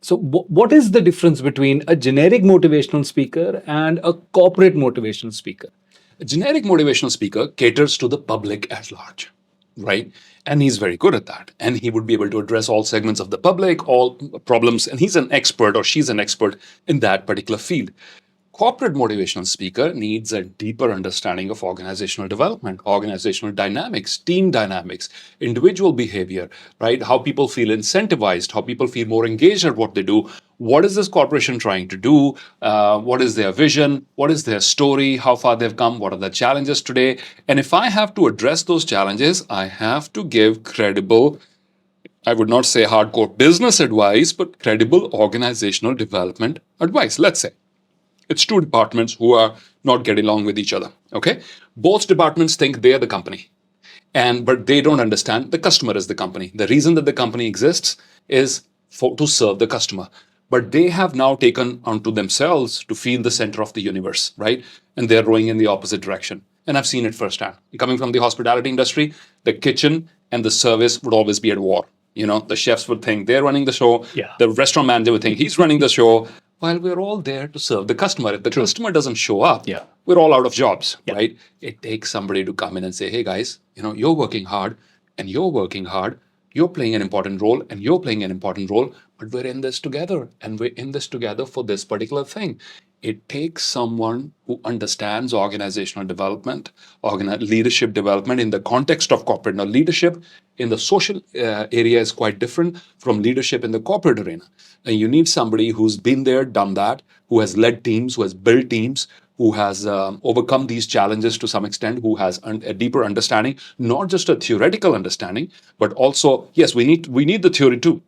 So, what is the difference between a generic motivational speaker and a corporate motivational speaker? A generic motivational speaker caters to the public at large, right? And he's very good at that. And he would be able to address all segments of the public, all problems. And he's an expert or she's an expert in that particular field. Corporate motivational speaker needs a deeper understanding of organizational development, organizational dynamics, team dynamics, individual behavior, right? How people feel incentivized, how people feel more engaged at what they do. What is this corporation trying to do? What is their vision? What is their story? How far they've come? What are the challenges today? And if I have to address those challenges, I have to give credible, I would not say hardcore business advice, but credible organizational development advice. Let's say it's two departments who are not getting along with each other. Okay, both departments think they are the company, but they don't understand the customer is the company. The reason that the company exists is to serve the customer. But they have now taken onto themselves to feel the center of the universe, right? And they're rowing in the opposite direction. And I've seen it firsthand. Coming from the hospitality industry, the kitchen and the service would always be at war. The chefs would think they're running the show. Yeah. The restaurant manager would think he's running the show, while we're all there to serve the customer. If the customer doesn't show up, Yeah. we're all out of jobs, Yeah. right? It takes somebody to come in and say, hey guys, you're working hard and you're working hard. You're playing an important role and you're playing an important role, but we're in this together and we're in this together for this particular thing. It takes someone who understands organizational development, leadership development in the context of corporate. Now, leadership in the social area is quite different from leadership in the corporate arena. And you need somebody who's been there, done that, who has led teams, who has built teams, who has overcome these challenges to some extent, who has a deeper understanding, not just a theoretical understanding, but also, yes, we need the theory too.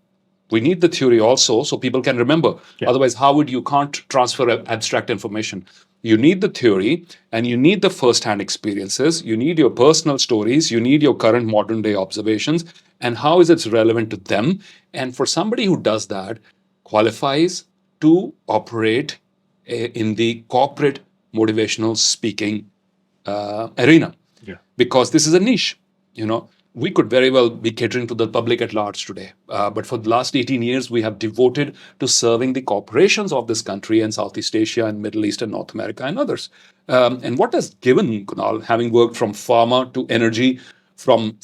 We need the theory also so people can remember. Yeah. Otherwise, you can't transfer abstract information. You need the theory and you need the first-hand experiences. You need your personal stories. You need your current modern day observations and how is it relevant to them. And for somebody who does that, qualifies to operate in the corporate motivational speaking arena. Yeah. Because this is a niche. We could very well be catering to the public at large today. But for the last 18 years, we have devoted to serving the corporations of this country and Southeast Asia and Middle East and North America and others. And what has given, Kunal, having worked from pharma to energy, from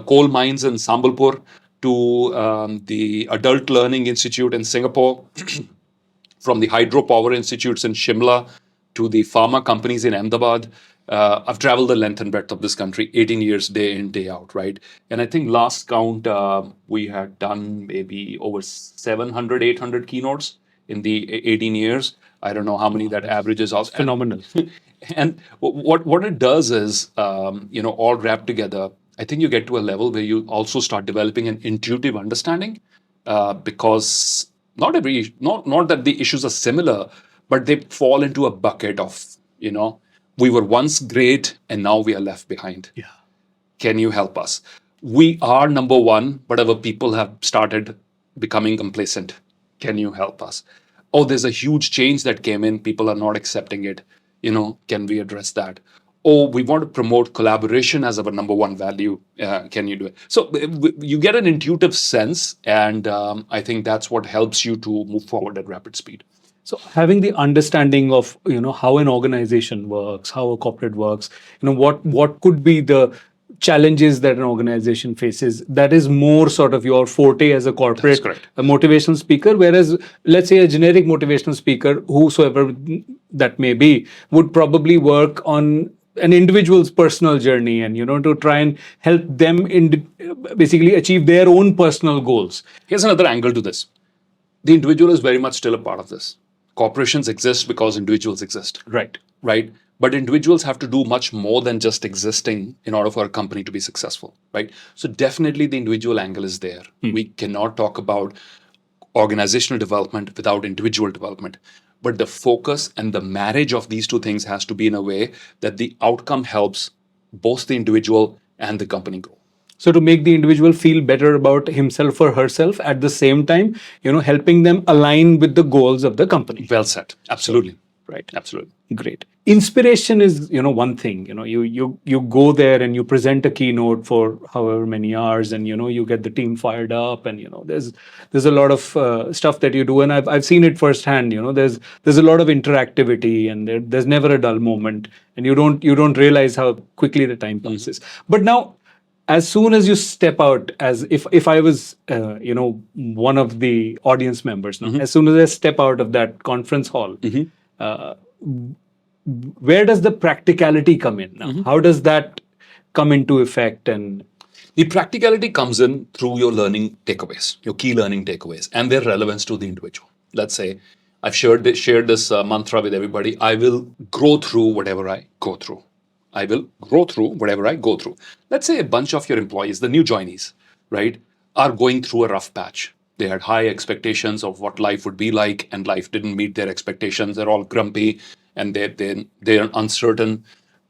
coal mines in Sambalpur to the Adult Learning Institute in Singapore, from the hydropower institutes in Shimla to the pharma companies in Ahmedabad. I've traveled the length and breadth of this country, 18 years, day in, day out, right? And I think last count, we had done maybe over 700, 800 keynotes in the 18 years. I don't know how many that averages out. Phenomenal. And what it does is, all wrapped together, I think you get to a level where you also start developing an intuitive understanding because not that the issues are similar, but they fall into a bucket of, we were once great and now we are left behind. Yeah. Can you help us? We are number one, but our people have started becoming complacent. Can you help us? Oh, there's a huge change that came in. People are not accepting it. Can we address that? Oh, we want to promote collaboration as our number one value. Can you do it? So you get an intuitive sense, and I think that's what helps you to move forward at rapid speed. So having the understanding of how an organization works, how a corporate works, what could be the challenges that an organization faces, that is more sort of your forte as a corporate a motivational speaker. Whereas, let's say a generic motivational speaker, whosoever that may be, would probably work on an individual's personal journey and to try and help them basically achieve their own personal goals. Here's another angle to this. The individual is very much still a part of this. Corporations exist because individuals exist. Right. But individuals have to do much more than just existing in order for a company to be successful, right? So definitely the individual angle is there. We cannot talk about organizational development without individual development. But the focus and the marriage of these two things has to be in a way that the outcome helps both the individual and the company grow. So to make the individual feel better about himself or herself, at the same time, helping them align with the goals of the company. Well said. Absolutely. right? Absolutely. Great. Inspiration is, one thing. You go there and you present a keynote for however many hours, and you get the team fired up, and there's a lot of stuff that you do, and I've seen it firsthand. There's a lot of interactivity, and there's never a dull moment, and you don't realize how quickly the time passes. But now, as soon as you step out, as if I was one of the audience members now, as soon as I step out of that conference hall, uh, where does the practicality come in now? How does that come into effect? And The practicality comes in through your learning takeaways, your key learning takeaways, and their relevance to the individual. Let's say I've shared this mantra with everybody. I will grow through whatever I go through. I will grow through whatever I go through. Let's say a bunch of your employees, the new joinees, right, are going through a rough patch. They had high expectations of what life would be like, and life didn't meet their expectations. They're all grumpy, and they're uncertain.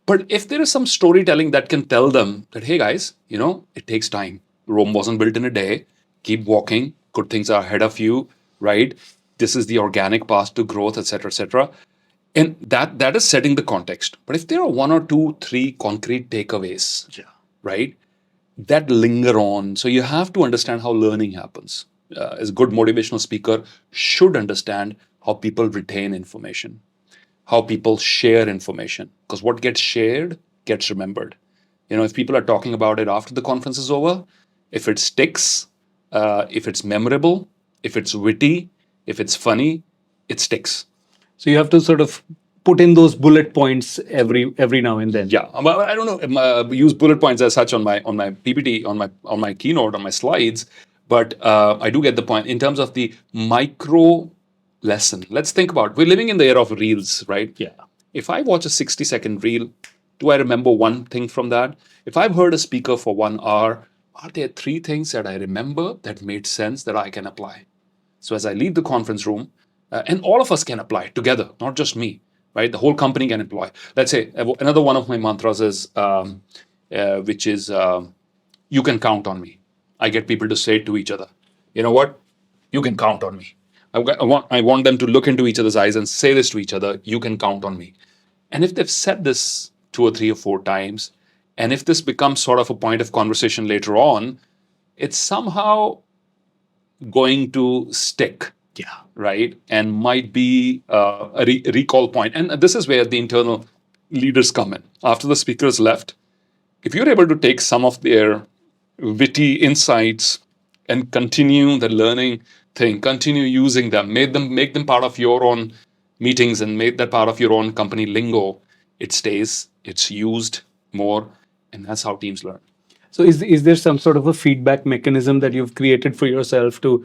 But if there is some storytelling that can tell them that, hey guys, it takes time. Rome wasn't built in a day. Keep walking. Good things are ahead of you, right? This is the organic path to growth, etc., etc. And that is setting the context. But if there are one or two, three concrete takeaways, right, that linger on, so you have to understand how learning happens. As a good motivational speaker, should understand how people retain information, how people share information, because what gets shared gets remembered. If people are talking about it after the conference is over, if it sticks, if it's memorable, if it's witty, if it's funny, it sticks. so you have to sort of put in those bullet points every now and then. Yeah, I don't know. Use bullet points as such on my PPT, on my keynote, on my slides, but I do get the point in terms of the micro lesson. Let's think about, we're living in the era of reels, right? Yeah. If I watch a 60-second reel, do I remember one thing from that? If I've heard a speaker for 1 hour, are there three things that I remember that made sense that I can apply? So as I leave the conference room, and all of us can apply together, not just me, right? The whole company can apply. Let's say another one of my mantras is, which is, you can count on me. I get people to say it to each other. You know what? You can count on me. I want them to look into each other's eyes and say this to each other. You can count on me. And if they've said this 2 or 3 or 4 times, and if this becomes sort of a point of conversation later on, it's somehow going to stick. Yeah. Right? And might be a recall point. And this is where the internal leaders come in. After the speakers left, if you're able to take some of their witty insights and continue the learning thing, continue using them, make them part of your own meetings and make that part of your own company lingo, it stays, it's used more, and that's how teams learn. So is there some sort of a feedback mechanism that you've created for yourself to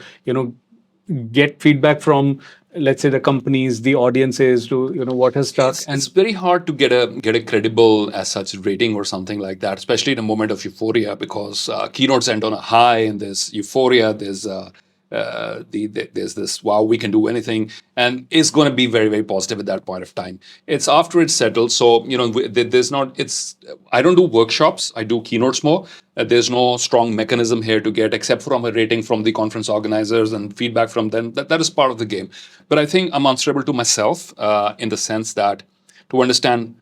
get feedback from, let's say, the companies, the audiences, to what has stuck? It's very hard to get a credible as such rating or something like that, especially in a moment of euphoria, because keynotes end on a high, and there's euphoria, there's there's this, wow, we can do anything, and it's going to be very, very positive at that point of time. It's after it's settled. So there's not, it's, I don't do workshops, I do keynotes more. There's no strong mechanism here to get, except from a rating from the conference organizers and feedback from them. That is part of the game. But I think I'm answerable to myself in the sense that, to understand,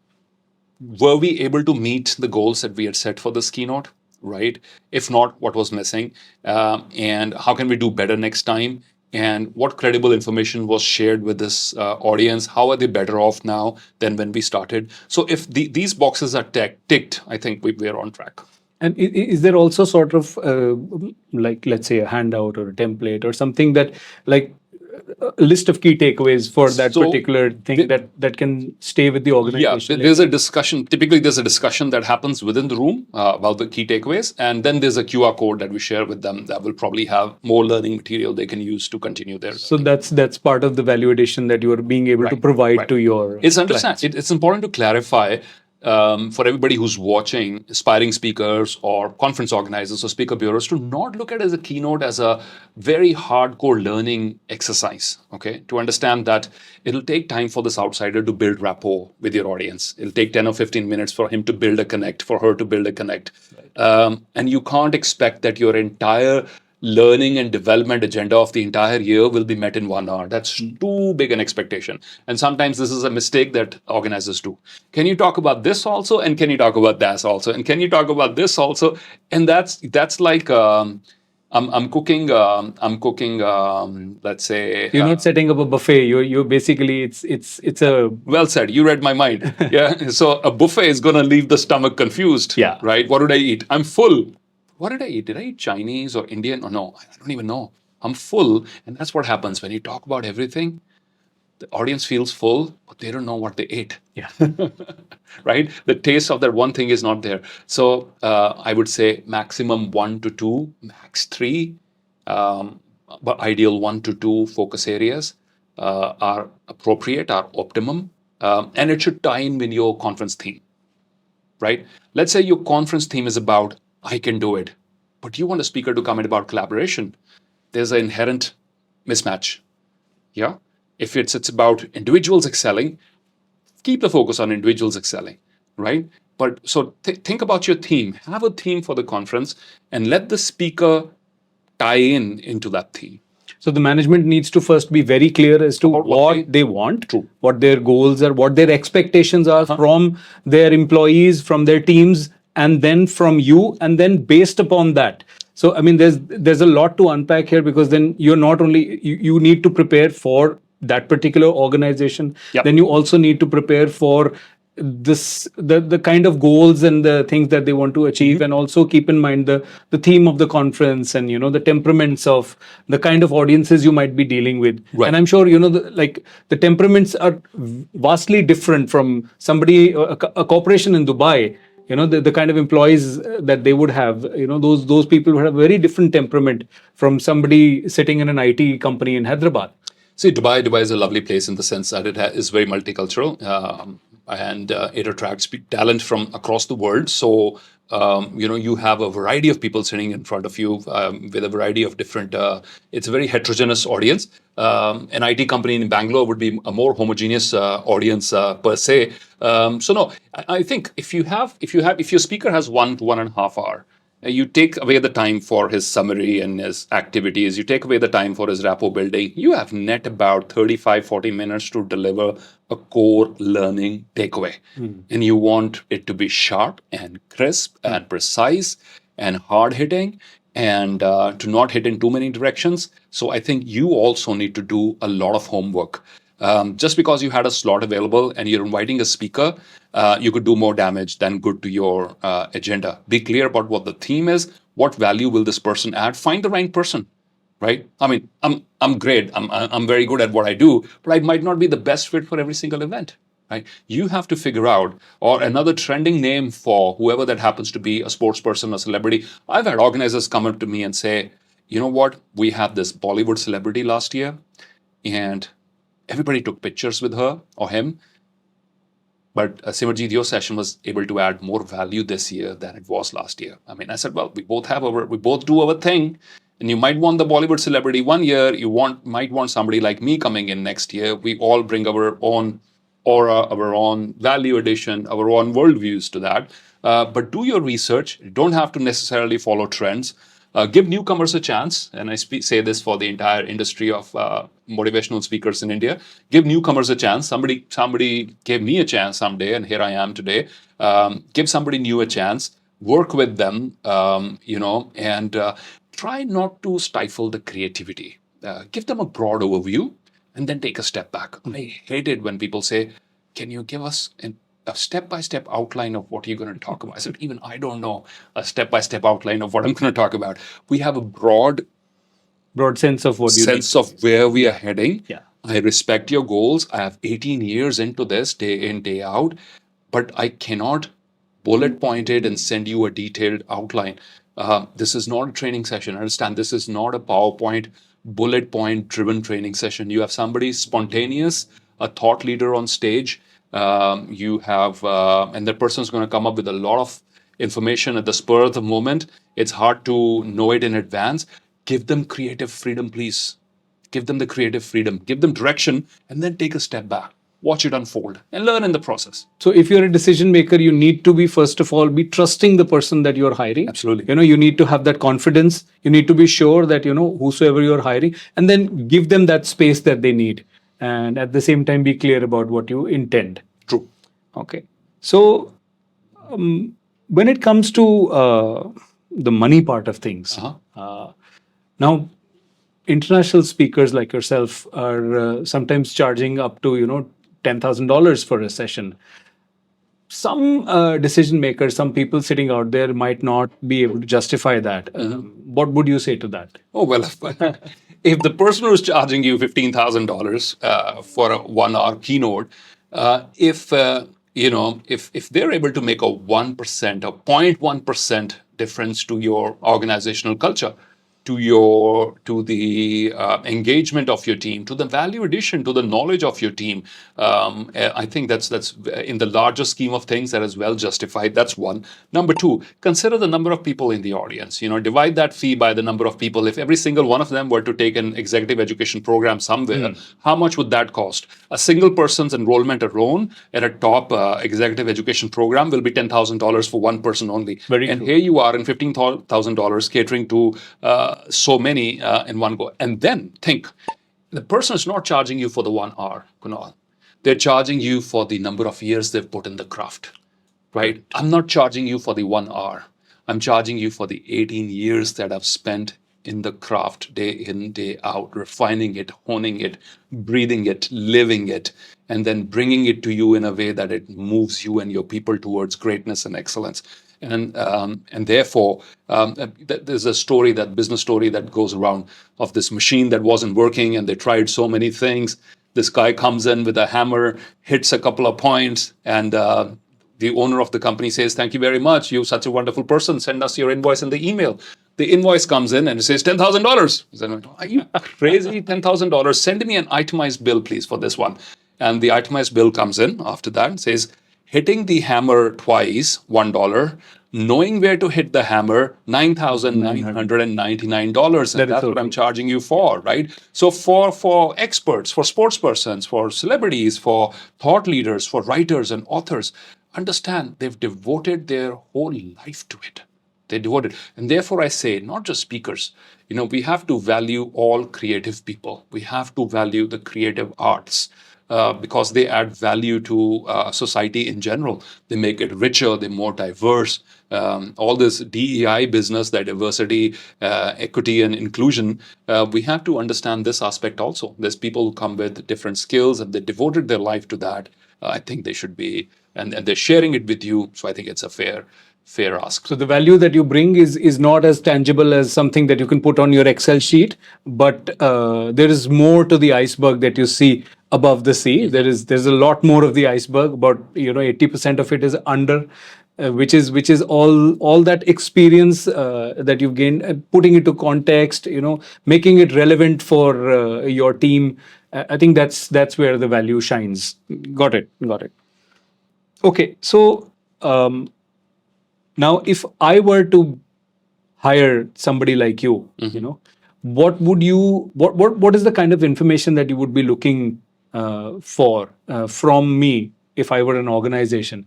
were we able to meet the goals that we had set for this keynote, right? If not, what was missing? And how can we do better next time? And what credible information was shared with this audience? How are they better off now than when we started? So if these boxes are ticked, I think we're on track. And is there also sort of like, let's say, a handout or a template or something that, like, a list of key takeaways for that particular thing that can stay with the organization? Yeah, there's a discussion. Typically, there's a discussion that happens within the room about the key takeaways, and then there's a QR code that we share with them that will probably have more learning material they can use to continue their. So that's part of the value addition that you are being able to provide to your. It's important to clarify. For everybody who's watching, aspiring speakers or conference organizers or speaker bureaus, to not look at it as a keynote as a very hardcore learning exercise, okay? To understand that it'll take time for this outsider to build rapport with your audience. It'll take 10 or 15 minutes for him to build a connect, for her to build a connect. Right. And you can't expect that your entire learning and development agenda of the entire year will be met in 1 hour. That's too too big an expectation. And sometimes this is a mistake that organizers do. Can you talk about this also? And can you talk about that also? And can you talk about this also? And that's like I'm cooking. Let's say You're not setting up a buffet. You're basically it's a well said. You read my mind. Yeah. So a buffet is going to leave the stomach confused. Yeah. Right. What did I eat? I'm full. What did I eat? Did I eat Chinese or Indian? Or no, I don't even know. I'm full. And that's what happens when you talk about everything. The audience feels full, but they don't know what they ate. yeah. Right? The taste of that one thing is not there. So I would say maximum 1 to 2, max 3, but ideal 1 to 2 focus areas are appropriate, are optimum, and it should tie in with your conference theme. Right? Let's say your conference theme is about I can do it, but you want a speaker to comment about collaboration. There's an inherent mismatch. Yeah. If it's about individuals excelling, keep the focus on individuals excelling, right? But so think about your theme. Have a theme for the conference and let the speaker tie into that theme. So the management needs to first be very clear as to what they want, True. what their goals are, what their expectations are from their employees, from their teams, and then from you, and then based upon that. So I mean, there's a lot to unpack here, because then you're not only you need to prepare for that particular organization, Yep. then you also need to prepare for the kind of goals and the things that they want to achieve, and also keep in mind the theme of the conference, and the temperaments of the kind of audiences you might be dealing with. Right. And I'm sure the temperaments are vastly different from somebody, a corporation in Dubai. The kind of employees that they would have, those people would have a very different temperament from somebody sitting in an IT company in Hyderabad. See, Dubai is a lovely place in the sense that it is very multicultural, and it attracts talent from across the world. So, you have a variety of people sitting in front of you with a variety of different. It's a very heterogeneous audience. An IT company in Bangalore would be a more homogeneous audience per se. So, no, I think if your speaker has 1 to 1.5 hour. You take away the time for his summary and his activities. You take away the time for his rapport building. You have net about 35-40 minutes to deliver a core learning takeaway. And you want it to be sharp and crisp and precise and hard hitting, and to not hit in too many directions. So I think you also need to do a lot of homework. Just because you had a slot available and you're inviting a speaker, you could do more damage than good to your agenda. Be clear about what the theme is. What value will this person add? Find the right person, right? I mean, I'm great. I'm very good at what I do, but I might not be the best fit for every single event, right? You have to figure out, or another trending name for whoever that happens to be, a sports person, a celebrity. I've had organizers come up to me and say, you know what? We had this Bollywood celebrity last year, and everybody took pictures with her or him. But Simerjeet, your session was able to add more value this year than it was last year. I mean, I said, well, we both do our thing. And you might want the Bollywood celebrity one year. Might want somebody like me coming in next year. We all bring our own aura, our own value addition, our own worldviews to that. But do your research. You don't have to necessarily follow trends. Give newcomers a chance, and I say this for the entire industry of motivational speakers in India. Give newcomers a chance. Somebody gave me a chance someday, and here I am today. Give somebody new a chance. Work with them, and try not to stifle the creativity. Give them a broad overview, and then take a step back. I hate it when people say, "Can you give us a step-by-step outline of what you're going to talk about?" I said, even I don't know a step-by-step outline of what I'm going to talk about. We have a broad sense of what sense of where we are heading. Yeah. I respect your goals. I have 18 years into this, day in, day out, but I cannot bullet point it and send you a detailed outline. This is not a training session. Understand, this is not a PowerPoint bullet point driven training session. You have somebody spontaneous, a thought leader on stage. You have, and that person is going to come up with a lot of information at the spur of the moment. It's hard to know it in advance. Give them creative freedom, please. Give them the creative freedom. Give them direction, and then take a step back. Watch it unfold and learn in the process. So if you're a decision maker, you need to be, first of all, be trusting the person that you're hiring. Absolutely. You need to have that confidence. You need to be sure that, whosoever you're hiring, and then give them that space that they need. and at the same time be clear about what you intend. True. Okay. So when it comes to the money part of things, now international speakers like yourself are sometimes charging up to $10,000 for a session. Some decision makers, some people sitting out there might not be able to justify that. What would you say to that? Oh, well, if the person who's charging you $15,000 for a 1 hour keynote, if if they're able to make a 1% or 0.1% difference to your organizational culture, to the engagement of your team, to the value addition, to the knowledge of your team, I think that's in the larger scheme of things that is well justified. That's one. Number two, consider the number of people in the audience. Divide that fee by the number of people. If every single one of them were to take an executive education program somewhere, how much would that cost? A single person's enrollment alone at a top executive education program will be $10,000 for one person only. Very and true. here you are in $15,000 catering to so many in one go. And then think, the person is not charging you for the 1 hour, Kunal. They're charging you for the number of years they've put in the craft, right? I'm not charging you for the 1 hour. I'm charging you for the 18 years that I've spent in the craft, day in, day out, refining it, honing it, breathing it, living it, and then bringing it to you in a way that it moves you and your people towards greatness and excellence. And therefore, there's a story, that business story that goes around of this machine that wasn't working, and they tried so many things. This guy comes in with a hammer, hits a couple of points, and the owner of the company says, "Thank you very much. You're such a wonderful person. Send us your invoice in the email." The invoice comes in and it says $10,000. Are you crazy? $10,000? Send me an itemized bill, please, for this one. And the itemized bill comes in after that and says, hitting the hammer twice, $1. Knowing where to hit the hammer, $9,999. And that's what I'm charging you for, right? So for experts, for sports persons, for celebrities, for thought leaders, for writers and authors, understand they've devoted their whole life to it. They devoted. And therefore I say, not just speakers, we have to value all creative people. We have to value the creative arts. Because they add value to society in general. They make it richer, they're more diverse. All this DEI business, that diversity, equity, and inclusion, we have to understand this aspect also. There's people who come with different skills and they devoted their life to that. I think they should be, and they're sharing it with you. So I think it's a fair ask. So the value that you bring is not as tangible as something that you can put on your Excel sheet, but there is more to the iceberg that you see above the sea. There's a lot more of the iceberg, but 80% of it is under, which is all that experience that you've gained, putting it to context, making it relevant for your team. I think that's where the value shines. Got it. Okay, so. Now, if I were to hire somebody like you, what is the kind of information that you would be looking for from me if I were an organization?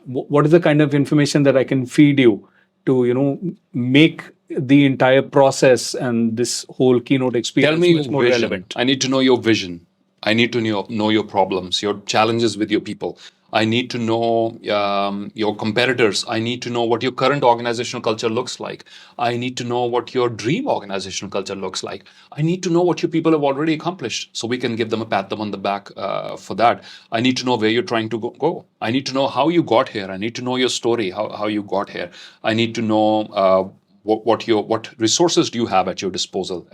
What is the kind of information that I can feed you to make the entire process and this whole keynote experience Tell me much your more vision. relevant? I need to know your vision. I need to know your problems, your challenges with your people. I need to know your competitors. I need to know what your current organizational culture looks like. I need to know what your dream organizational culture looks like. I need to know what your people have already accomplished so we can give them a pat them on the back for that. I need to know where you're trying to go. I need to know how you got here. I need to know your story, how you got here. I need to know what resources do you have at your disposal.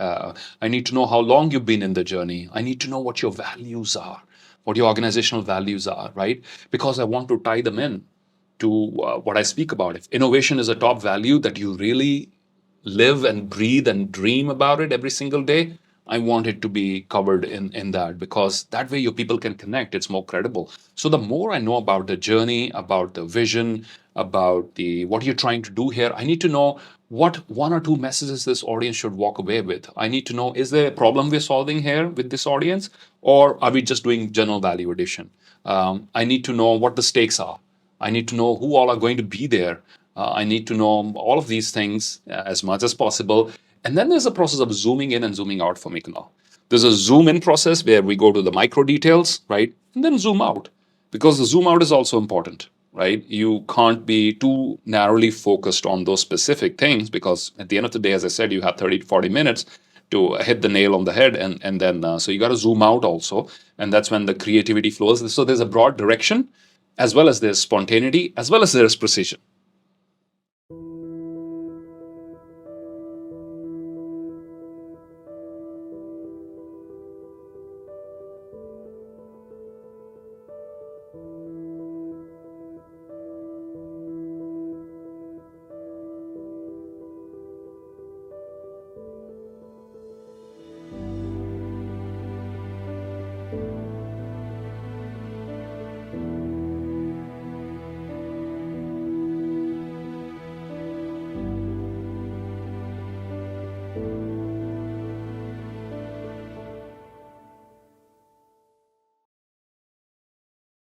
I need to know how long you've been in the journey. I need to know what your values are, what your organizational values are, right? Because I want to tie them in to what I speak about. If innovation is a top value that you really live and breathe and dream about it every single day, I want it to be covered in that, because that way your people can connect. It's more credible. So the more I know about the journey, about the vision, about what you're trying to do here, I need to know what one or two messages this audience should walk away with. I need to know, is there a problem we're solving here with this audience, or are we just doing general value addition? I need to know what the stakes are. I need to know who all are going to be there. I need to know all of these things as much as possible. And then there's a process of zooming in and zooming out for me, Kunal. There's a zoom in process where we go to the micro details, right? And then zoom out, because the zoom out is also important, right? You can't be too narrowly focused on those specific things, because at the end of the day, as I said, you have 30 to 40 minutes to hit the nail on the head. And then, so you got to zoom out also. And that's when the creativity flows. So there's a broad direction, as well as there's spontaneity, as well as there's precision.